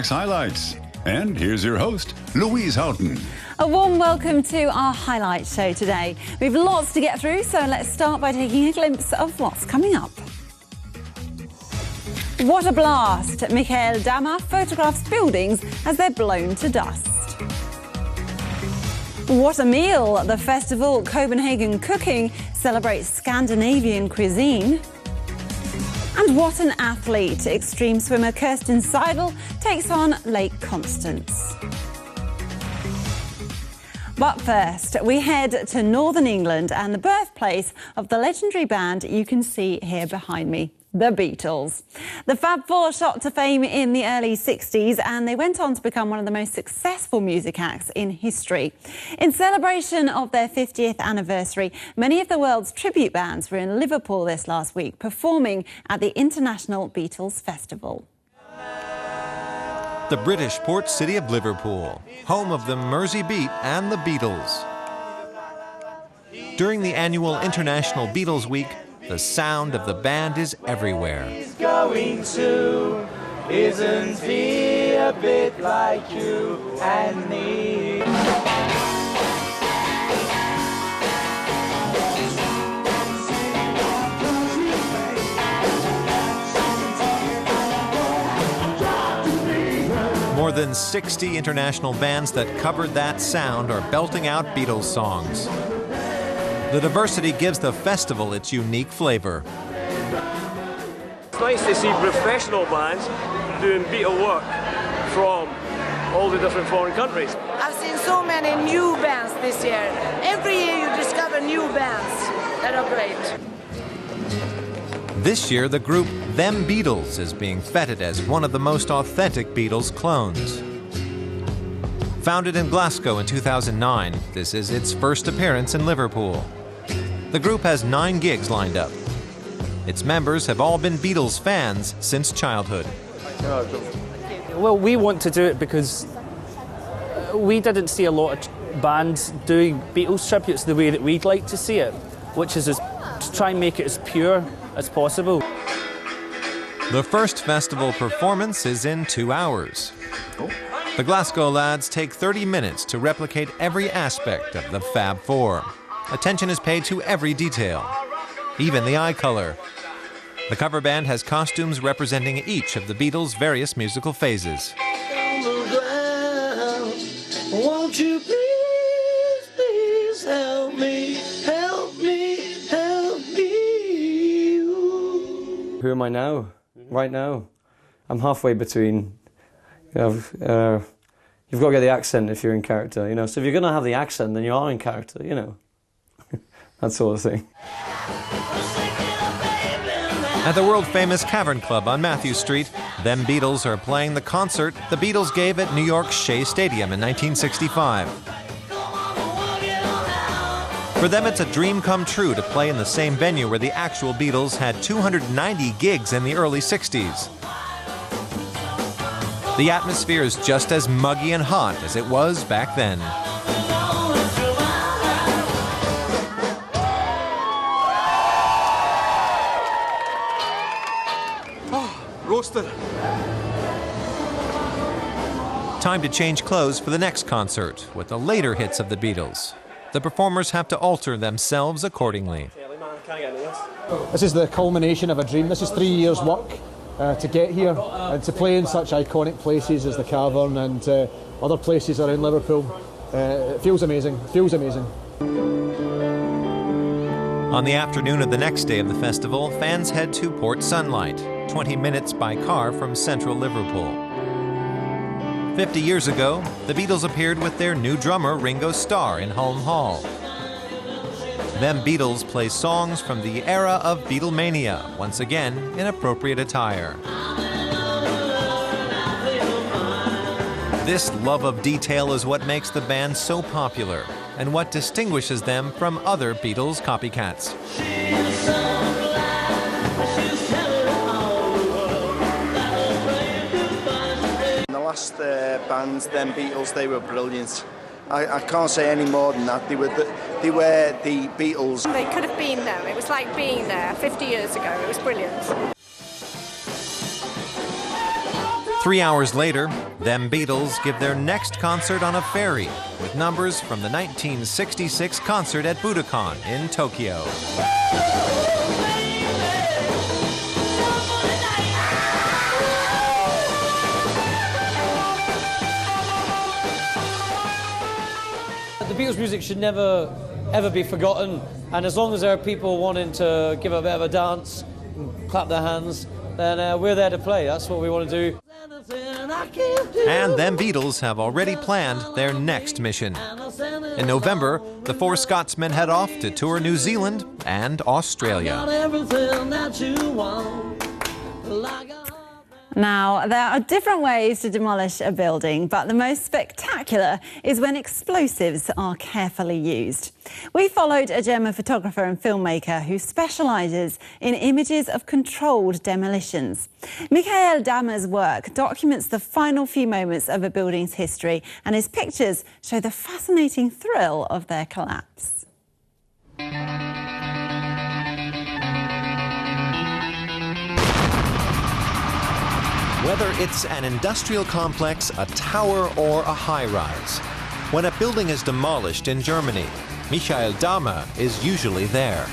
Euromaxx highlights. And here's your host, Louise Houghton. A warm welcome to our highlight show today. We've lots to get through, so let's start by taking a glimpse of what's coming up. What a blast! Michael Dama photographs buildings as they're blown to dust. What a meal! The festival Copenhagen Cooking celebrates Scandinavian cuisine. And what an athlete! Extreme swimmer Kirsten Seidel takes on Lake Constance. But first, we head to Northern England and the birthplace of the legendary band you can see here behind me, the Beatles. The Fab Four shot to fame in the early 60s and they went on to become one of the most successful music acts in history. In celebration of their 50th anniversary, many of the world's tribute bands were in Liverpool this last week, performing at the International Beatles Festival. The British port city of Liverpool, home of the Mersey Beat and the Beatles. During the annual International Beatles Week, the sound of the band is everywhere. He's going to, isn't he a bit like you and me? More than 60 international bands that covered that sound are belting out Beatles songs. The diversity gives the festival its unique flavor. It's nice to see professional bands doing Beatle work from all the different foreign countries. I've seen so many new bands this year. Every year you discover new bands that are great. This year, the group Them Beatles is being feted as one of the most authentic Beatles clones. Founded in Glasgow in 2009, this is its first appearance in Liverpool. The group has 9 gigs lined up. Its members have all been Beatles fans since childhood. Well, we want to do it because we didn't see a lot of bands doing Beatles tributes the way that we'd like to see it, which is to try and make it as pure as possible. The first festival performance is in 2 hours. The Glasgow lads take 30 minutes to replicate every aspect of the Fab Four. Attention is paid to every detail, even the eye color. The cover band has costumes representing each of the Beatles' various musical phases. Won't you please, please help me, help me, help me. Who am I now? Right now? I'm halfway between, you've got to get the accent if you're in character, So if you're going to have the accent, then you are in character, That sort of thing. At the world-famous Cavern Club on Matthew Street, Them Beatles are playing the concert the Beatles gave at New York's Shea Stadium in 1965. For them, it's a dream come true to play in the same venue where the actual Beatles had 290 gigs in the early 60s. The atmosphere is just as muggy and hot as it was back then. Roasted. Time to change clothes for the next concert with the later hits of the Beatles. The performers have to alter themselves accordingly. This is the culmination of a dream. This is 3 years' work to get here and to play in such iconic places as the Cavern and other places around Liverpool. It feels amazing. On the afternoon of the next day of the festival, fans head to Port Sunlight, 20 minutes by car from central Liverpool. 50 years ago, the Beatles appeared with their new drummer Ringo Starr in Hulme Hall. Them Beatles play songs from the era of Beatlemania, once again in appropriate attire. This love of detail is what makes the band so popular and what distinguishes them from other Beatles copycats. Last bands, Them Beatles, they were brilliant. I can't say any more than that. They were the Beatles. They could have been them. It was like being there 50 years ago. It was brilliant. 3 hours later, Them Beatles give their next concert on a ferry with numbers from the 1966 concert at Budokan in Tokyo. The Beatles music should never, ever be forgotten, and as long as there are people wanting to give a bit of a dance, and clap their hands, then we're there to play. That's what we want to do. And Them Beatles have already planned their next mission. In November, the four Scotsmen head off to tour New Zealand and Australia. Now, there are different ways to demolish a building, but the most spectacular is when explosives are carefully used. We followed a German photographer and filmmaker who specialises in images of controlled demolitions. Michael Dammer's work documents the final few moments of a building's history, and his pictures show the fascinating thrill of their collapse. Whether it's an industrial complex, a tower, or a high-rise, when a building is demolished in Germany, Michael Dammer is usually there.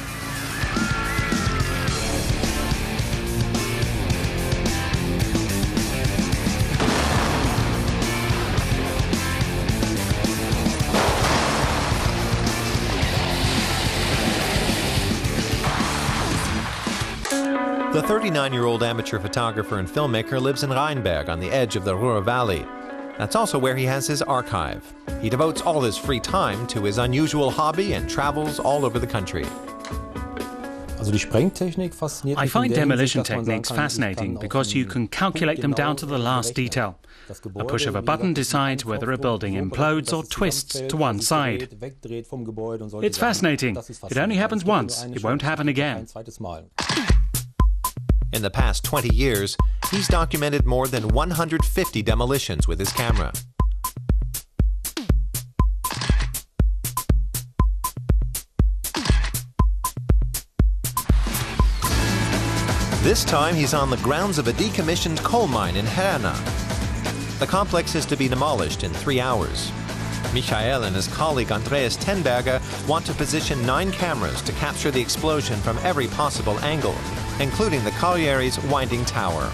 The 39-year-old amateur photographer and filmmaker lives in Rheinberg on the edge of the Ruhr Valley. That's also where he has his archive. He devotes all his free time to his unusual hobby and travels all over the country. I find demolition techniques fascinating because you can calculate them down to the last detail. A push of a button decides whether a building implodes or twists to one side. It's fascinating. It only happens once. It won't happen again. In the past 20 years, he's documented more than 150 demolitions with his camera. This time he's on the grounds of a decommissioned coal mine in Herne. The complex is to be demolished in 3 hours. Michael and his colleague Andreas Tenberger want to position 9 cameras to capture the explosion from every possible angle, including the colliery's winding tower.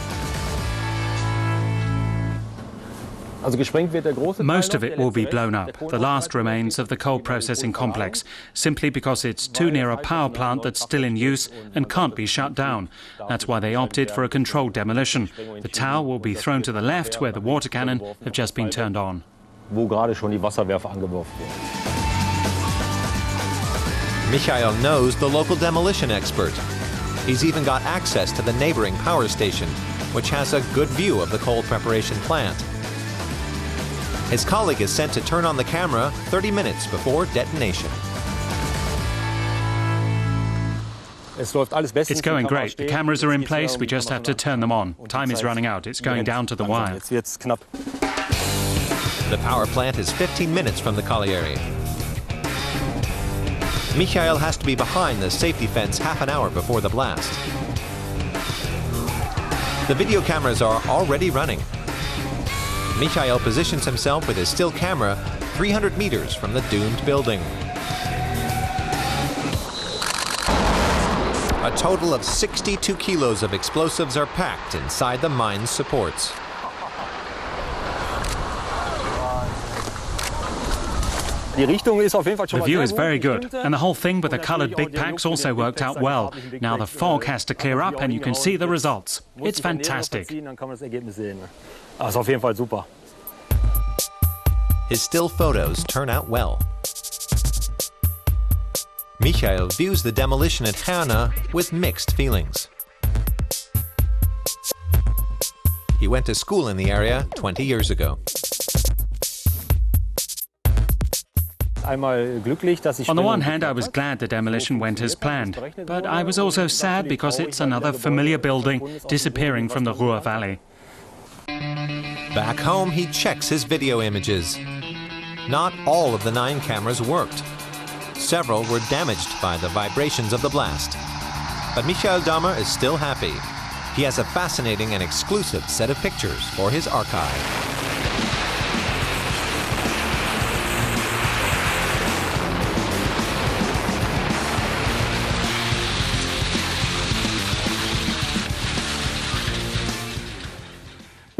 Most of it will be blown up, the last remains of the coal processing complex, simply because it's too near a power plant that's still in use and can't be shut down. That's why they opted for a controlled demolition. The tower will be thrown to the left, where the water cannon have just been turned on. Michael knows the local demolition expert. He's even got access to the neighboring power station, which has a good view of the coal preparation plant. His colleague is sent to turn on the camera 30 minutes before detonation. It's going great. The cameras are in place. We just have to turn them on. Time is running out. It's going down to the wire. The power plant is 15 minutes from the colliery. Michael has to be behind the safety fence half an hour before the blast. The video cameras are already running. Michael positions himself with his still camera 300 meters from the doomed building. A total of 62 kilos of explosives are packed inside the mine's supports. The view is very good, and the whole thing with the coloured big packs also worked out well. Now the fog has to clear up and you can see the results. It's fantastic. His still photos turn out well. Michael views the demolition at Herne with mixed feelings. He went to school in the area 20 years ago. On the one hand, I was glad the demolition went as planned, but I was also sad because it's another familiar building disappearing from the Ruhr Valley. Back home, he checks his video images. Not all of the 9 cameras worked. Several were damaged by the vibrations of the blast. But Michael Dammer is still happy. He has a fascinating and exclusive set of pictures for his archive.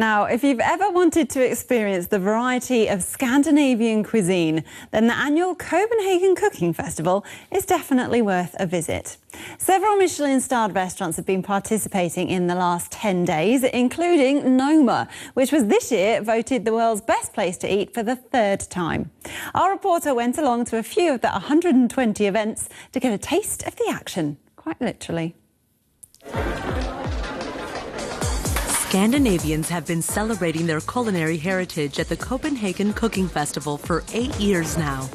Now, if you've ever wanted to experience the variety of Scandinavian cuisine, then the annual Copenhagen Cooking Festival is definitely worth a visit. Several Michelin-starred restaurants have been participating in the last 10 days, including Noma, which was this year voted the world's best place to eat for the third time. Our reporter went along to a few of the 120 events to get a taste of the action, quite literally. Scandinavians have been celebrating their culinary heritage at the Copenhagen Cooking Festival for 8 years now.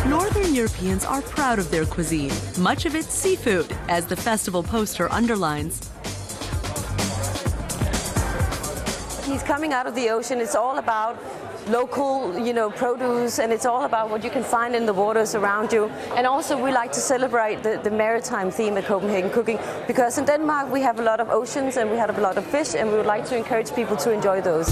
Northern Europeans are proud of their cuisine, much of it seafood, as the festival poster underlines. He's coming out of the ocean. It's all about local, produce, and it's all about what you can find in the waters around you. And also we like to celebrate the maritime theme at Copenhagen Cooking, because in Denmark we have a lot of oceans and we have a lot of fish, and we would like to encourage people to enjoy those.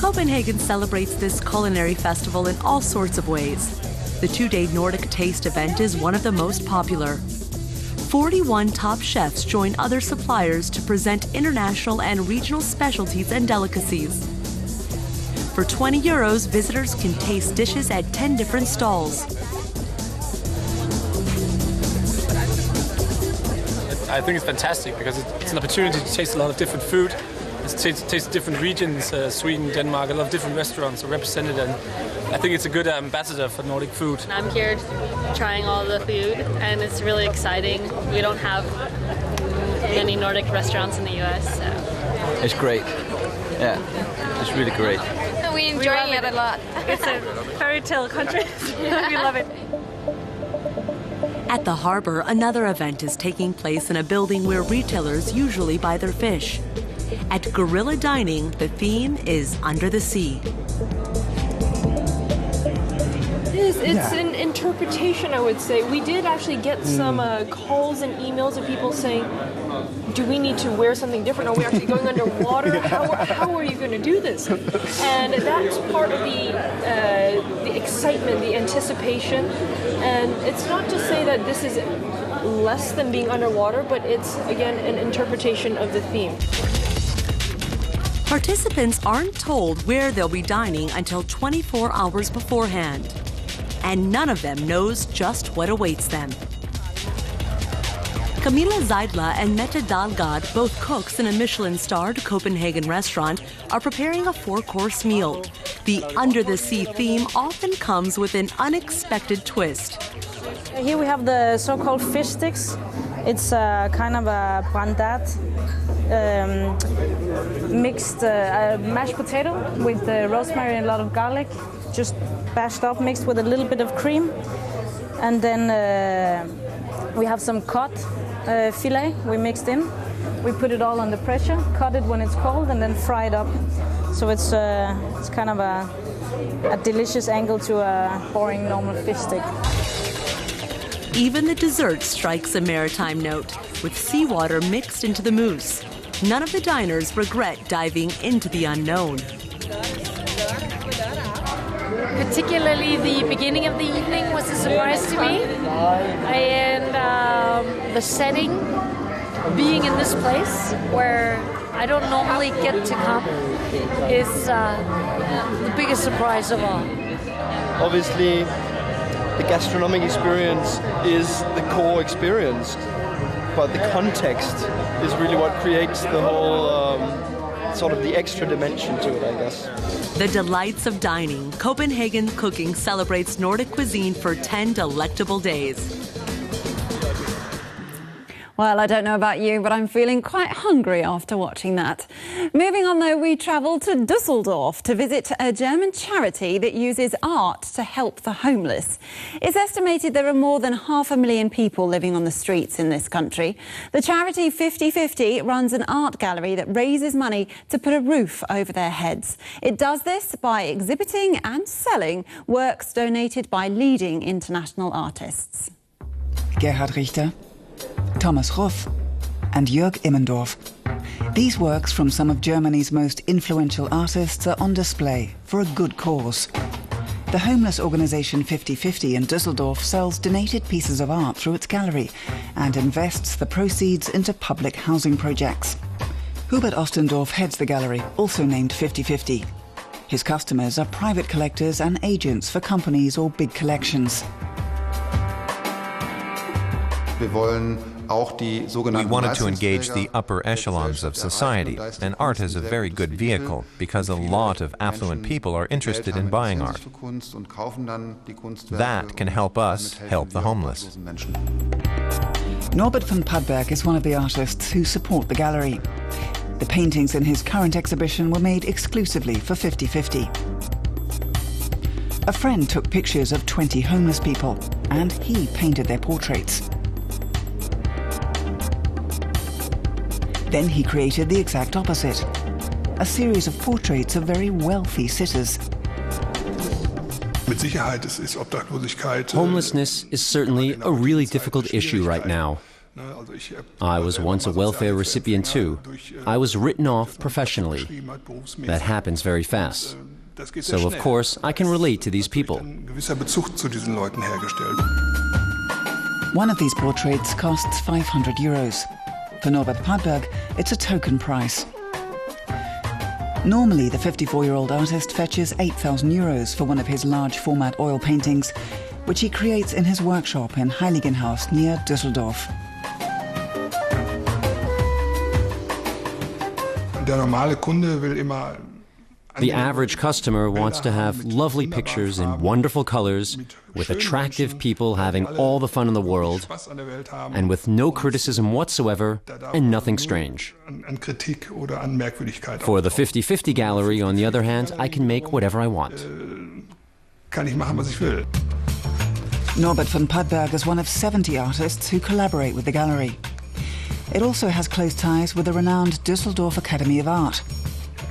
Copenhagen celebrates this culinary festival in all sorts of ways. The two-day Nordic Taste event is one of the most popular. 41 top chefs join other suppliers to present international and regional specialties and delicacies. For €20, visitors can taste dishes at 10 different stalls. I think it's fantastic because it's an opportunity to taste a lot of different food. Taste different regions, Sweden, Denmark, a lot of different restaurants are represented, and I think it's a good ambassador for Nordic food. I'm here trying all the food, and it's really exciting. We don't have many Nordic restaurants in the US, so. It's great. Yeah, it's really great. We enjoy it a lot. It's a fairy tale country. We love it. At the harbor, another event is taking place in a building where retailers usually buy their fish. At Guerrilla Dining, the theme is Under the Sea. It's an interpretation, I would say. We did actually get some calls and emails of people saying, do we need to wear something different? Are we actually going underwater? How are you going to do this? And that's part of the excitement, the anticipation. And it's not to say that this is less than being underwater, but it's, again, an interpretation of the theme. Participants aren't told where they'll be dining until 24 hours beforehand. And none of them knows just what awaits them. Camilla Zeidler and Mette Dalgard, both cooks in a Michelin-starred Copenhagen restaurant, are preparing a 4-course meal. The Under the Sea theme often comes with an unexpected twist. Here we have the so-called fish sticks. It's kind of a brandat, mixed mashed potato with rosemary and a lot of garlic, just bashed up, mixed with a little bit of cream. And then we have some cod fillet we mixed in. We put it all under pressure, cut it when it's cold, and then fry it up. So it's kind of a delicious angle to a boring normal fish stick. Even the dessert strikes a maritime note, with seawater mixed into the mousse. None of the diners regret diving into the unknown. Particularly the beginning of the evening was a surprise to me. And the setting, being in this place where I don't normally get to come, is the biggest surprise of all. Obviously, the gastronomic experience is the core experience, but the context is really what creates the whole sort of the extra dimension to it, I guess. The delights of dining. Copenhagen Cooking celebrates Nordic cuisine for 10 delectable days. Well, I don't know about you, but I'm feeling quite hungry after watching that. Moving on, though, we travel to Dusseldorf to visit a German charity that uses art to help the homeless. It's estimated there are more than 500,000 people living on the streets in this country. The charity 50/50 runs an art gallery that raises money to put a roof over their heads. It does this by exhibiting and selling works donated by leading international artists. Gerhard Richter, Thomas Ruff and Jörg Immendorf. These works from some of Germany's most influential artists are on display for a good cause. The homeless organisation 50/50 in Düsseldorf sells donated pieces of art through its gallery and invests the proceeds into public housing projects. Hubert Ostendorf heads the gallery, also named 50/50. His customers are private collectors and agents for companies or big collections. We wanted to engage the upper echelons of society, and art is a very good vehicle because a lot of affluent people are interested in buying art. That can help us help the homeless. Norbert van Padberg is one of the artists who support the gallery. The paintings in his current exhibition were made exclusively for 50/50. A friend took pictures of 20 homeless people, and he painted their portraits. Then he created the exact opposite, a series of portraits of very wealthy sitters. Homelessness is certainly a really difficult issue right now. I was once a welfare recipient too. I was written off professionally. That happens very fast. So of course I can relate to these people. One of these portraits costs 500 euros. For Norbert Padberg, it's a token price. Normally, the 54-year-old artist fetches 8,000 euros for one of his large format oil paintings, which he creates in his workshop in Heiligenhaus near Düsseldorf. The average customer wants to have lovely pictures in wonderful colors, with attractive people having all the fun in the world, and with no criticism whatsoever and nothing strange. For the 50/50 gallery, on the other hand, I can make whatever I want. Norbert van Padberg is one of 70 artists who collaborate with the gallery. It also has close ties with the renowned Düsseldorf Academy of Art.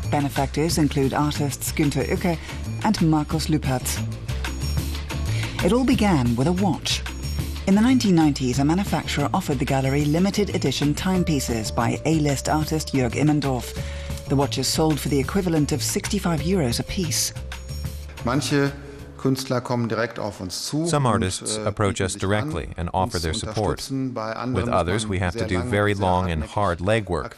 Benefactors include artists Günther Uecke and Markus Lüpertz. It all began with a watch. In the 1990s, a manufacturer offered the gallery limited edition timepieces by A-list artist Jörg Immendorf. The watches sold for the equivalent of 65 euros a piece. Some artists approach us directly and offer their support. With others, we have to do very long and hard legwork.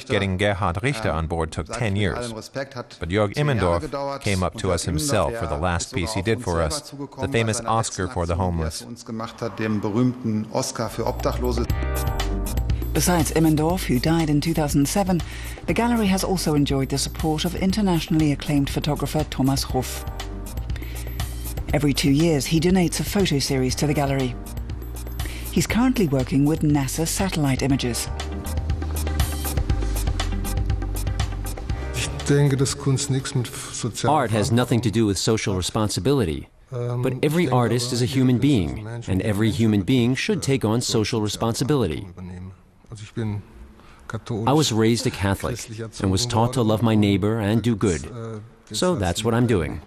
Getting Gerhard Richter on board took 10 years, but Jörg Immendorf came up to us himself for the last piece he did for us, the famous Oscar for the homeless. Besides Immendorf, who died in 2007, the gallery has also enjoyed the support of internationally acclaimed photographer Thomas Ruff. Every 2 years, he donates a photo series to the gallery. He's currently working with NASA satellite images. Art has nothing to do with social responsibility. But every artist is a human being, and every human being should take on social responsibility. I was raised a Catholic and was taught to love my neighbor and do good. So that's what I'm doing.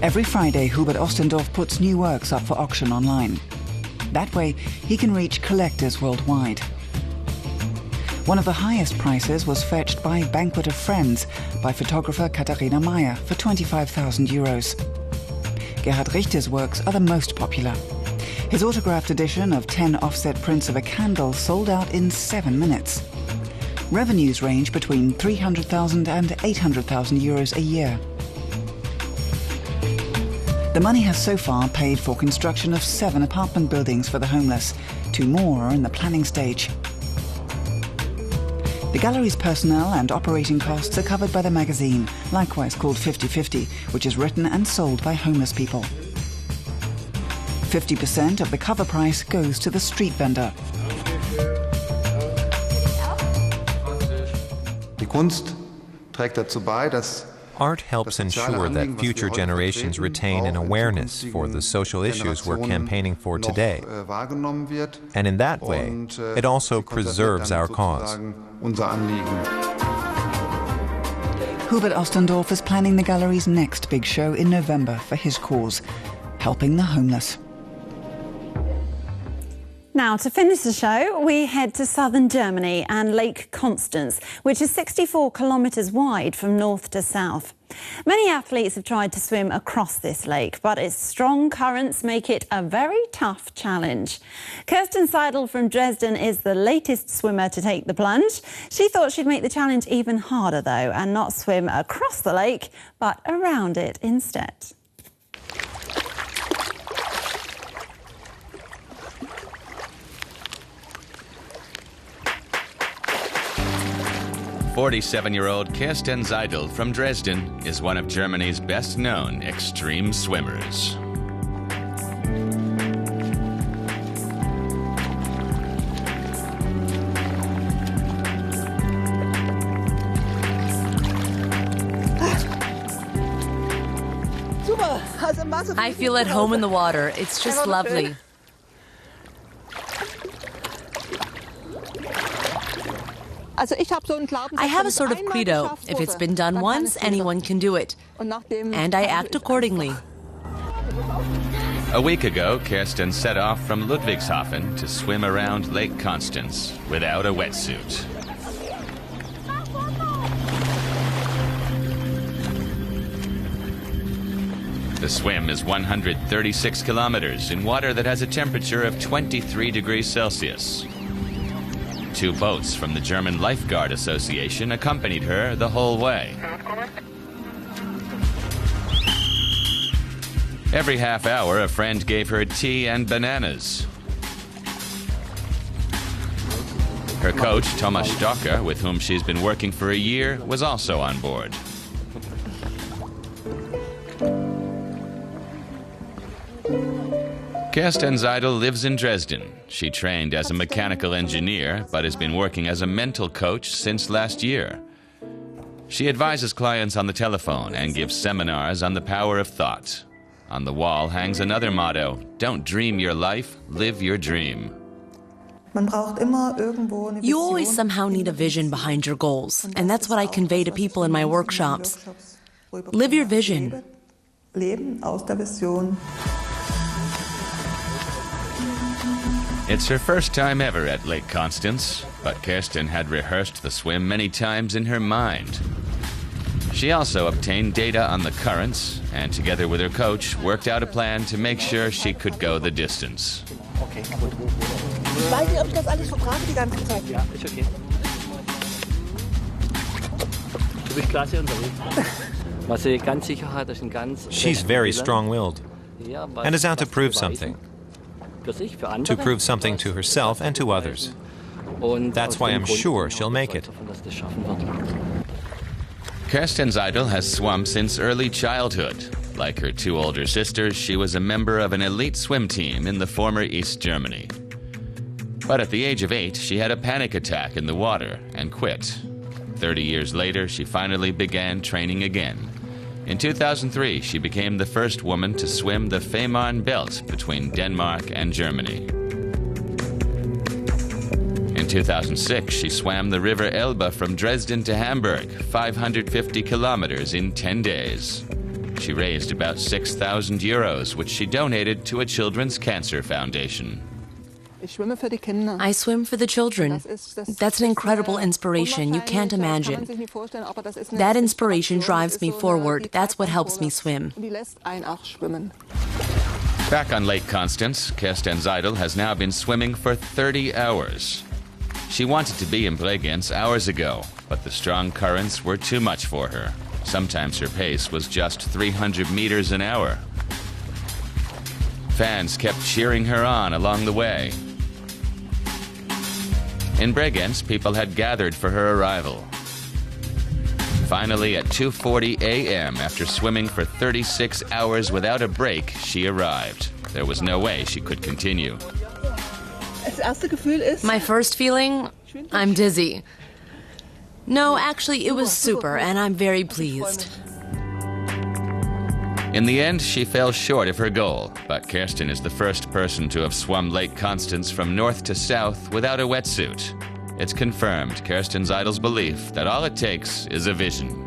Every Friday, Hubert Ostendorf puts new works up for auction online. That way, he can reach collectors worldwide. One of the highest prices was fetched by Banquet of Friends by photographer Katharina Meyer for 25,000 euros. Gerhard Richter's works are the most popular. His autographed edition of 10 offset prints of a candle sold out in 7 minutes. Revenues range between 300,000 and 800,000 euros a year. The money has so far paid for construction of 7 apartment buildings for the homeless. 2 more are in the planning stage. The gallery's personnel and operating costs are covered by the magazine, likewise called 50/50, which is written and sold by homeless people. 50% of the cover price goes to the street vendor. Art helps ensure that future generations retain an awareness for the social issues we're campaigning for today. And in that way, it also preserves our cause. Hubert Ostendorf is planning the gallery's next big show in November for his cause, helping the homeless. Now, to finish the show, we head to southern Germany and Lake Constance, which is 64 kilometres wide from north to south. Many athletes have tried to swim across this lake, but its strong currents make it a very tough challenge. Kerstin Seidel from Dresden is the latest swimmer to take the plunge. She thought she'd make the challenge even harder, though, and not swim across the lake, but around it instead. 47-year-old Kerstin Seidel from Dresden is one of Germany's best-known extreme swimmers. I feel at home in the water. It's just lovely. I have a sort of credo. If it's been done once, anyone can do it. And I act accordingly. A week ago, Kerstin set off from Ludwigshafen to swim around Lake Constance without a wetsuit. The swim is 136 kilometers in water that has a temperature of 23 degrees Celsius. 2 boats from the German Lifeguard Association accompanied her the whole way. Every half hour, a friend gave her tea and bananas. Her coach, Thomas Stocker, with whom she's been working for a year, was also on board. Kerstin Seidel lives in Dresden. She trained as a mechanical engineer, but has been working as a mental coach since last year. She advises clients on the telephone and gives seminars on the power of thought. On the wall hangs another motto: don't dream your life, live your dream. You always somehow need a vision behind your goals, and that's what I convey to people in my workshops. Live your vision. It's her first time ever at Lake Constance, but Kerstin had rehearsed the swim many times in her mind. She also obtained data on the currents and, together with her coach, worked out a plan to make sure she could go the distance. She's very strong-willed and is out to prove something. To prove something to herself and to others. That's why I'm sure she'll make it. Kerstin Seidel has swum since early childhood. Like her 2 older sisters, she was a member of an elite swim team in the former East Germany. But at the age of 8, she had a panic attack in the water and quit. 30 years later, she finally began training again. In 2003, she became the first woman to swim the Fehmarn Belt between Denmark and Germany. In 2006, she swam the river Elbe from Dresden to Hamburg, 550 kilometers in 10 days. She raised about 6,000 euros, which she donated to a children's cancer foundation. I swim for the children. That's an incredible inspiration you can't imagine. That inspiration drives me forward. That's what helps me swim. Back on Lake Constance, Kerstin Seidel has now been swimming for 30 hours. She wanted to be in Bregenz hours ago, but the strong currents were too much for her. Sometimes her pace was just 300 meters an hour. Fans kept cheering her on along the way. In Bregenz, people had gathered for her arrival. Finally, at 2:40 a.m., after swimming for 36 hours without a break, she arrived. There was no way she could continue. My first feeling? I'm dizzy. No, actually, it was super, and I'm very pleased. In the end, she fell short of her goal, but Kerstin is the first person to have swum Lake Constance from north to south without a wetsuit. It's confirmed Kerstin Seidel's belief that all it takes is a vision.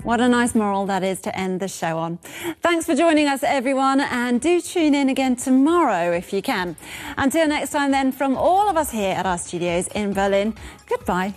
What a nice moral that is to end the show on. Thanks for joining us, everyone, and do tune in again tomorrow if you can. Until next time then, from all of us here at our studios in Berlin, goodbye.